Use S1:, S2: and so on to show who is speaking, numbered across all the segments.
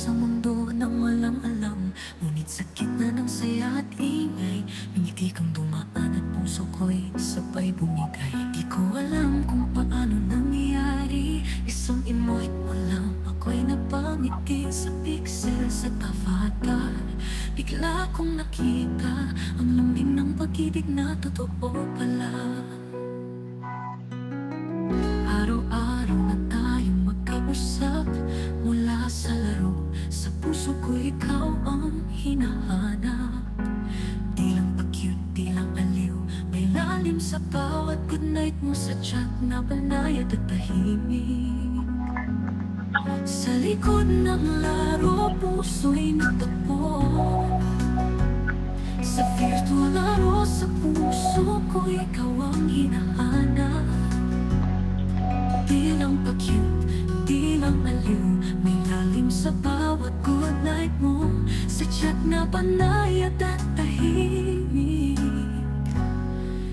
S1: sa mundo nang walang alam. Ngunit sa gitna ng saya at ingay, may ngiti kang dumaan at puso ko'y sabay bumigay. Di ko alam kung paano nangyari, isang emote mo lang ako'y napangiti sa pixel sa tavata. Bigla kong nakita ang lambing ng pag-ibig na totoo pala. Araw-araw na tayong magkausap, mula sa laro, sa puso ko ikaw ang hinahanap. Di lang pa-cute, di lang aliw, may lalim sa bawat goodnight mo sa chat na banayad at tahimik. Sa likod ng laro, puso'y natagpo. Sa virtual laro, sa puso ko ikaw ang hinahanap. Di lang pa-cute, di lang aliw, may lalim sa bawat good night mo, sa chat na panay at tahimik.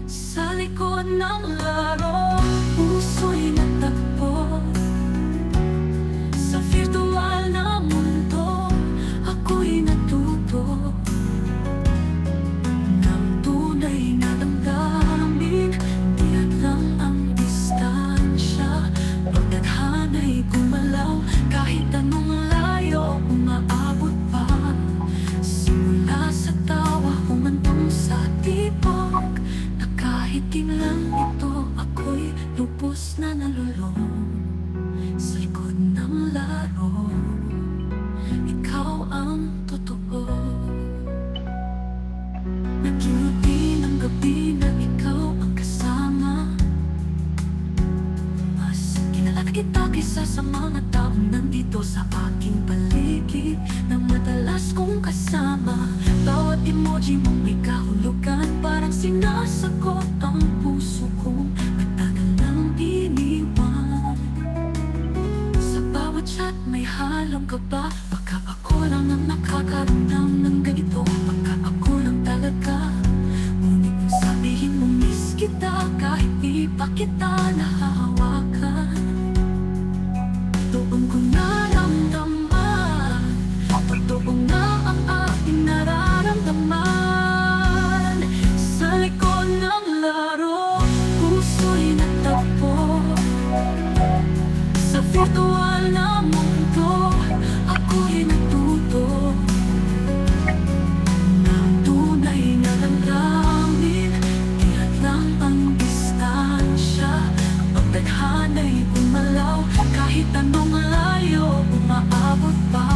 S1: Sa likod ng laro, puso'y natagpo. Sa virtual na mundo, ako'y natuto ng tunay na damdamin. Tiyak lang ang distansya, pagdadhana'y gumalaw, kahit anong layo umaabot pa. Simula sa tawa, humantong sa tibok, na kahit lang ito, ako'y lubos na nalulong. Sa likod ng laro, ikaw ang totoo. Naging routine ang gabi na ikaw ang kasama. Mas kinalala kita kaysa sa mga taong nandito sa aking paligid, na madalas kong kasama. Bawat emoji mong may kahulugan, parang sinasagot ang puso kong matagal nang iniwan. Sa bawat chat may halong kaba, baka ako lang ang nakakaramdam ng ganito, baka ako lang talaga. Ngunit kung sabihin mo miss kita, kahit di pa kita nahahawakan, doon ko naramdaman, totoo nga ang aking nararamdaman. Sa likod ng laro, puso'y natagpo. Sa virtual na mundo, ako'y natuto ng tunay na damdamin. Tiyak lang ang distansya, pagdadhana'y gumalaw, kahit anong layo umaabot pa.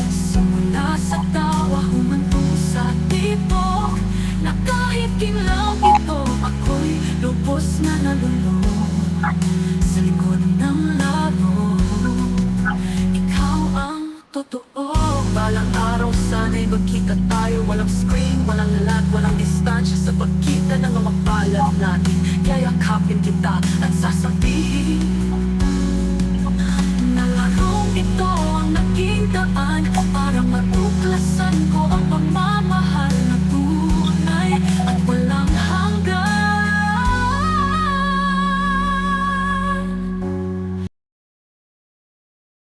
S1: Simula sa tawa, humantong sa tibok, na kahit lang ito, ako'y lubos na nalulong. Sa likod ng laro, ikaw ang totoo. Balang araw sana'y magkita tayo, walang screen, walang lag, walang distansya sa pagkita ng mga palad natin. Yayakapin kita at sasabihin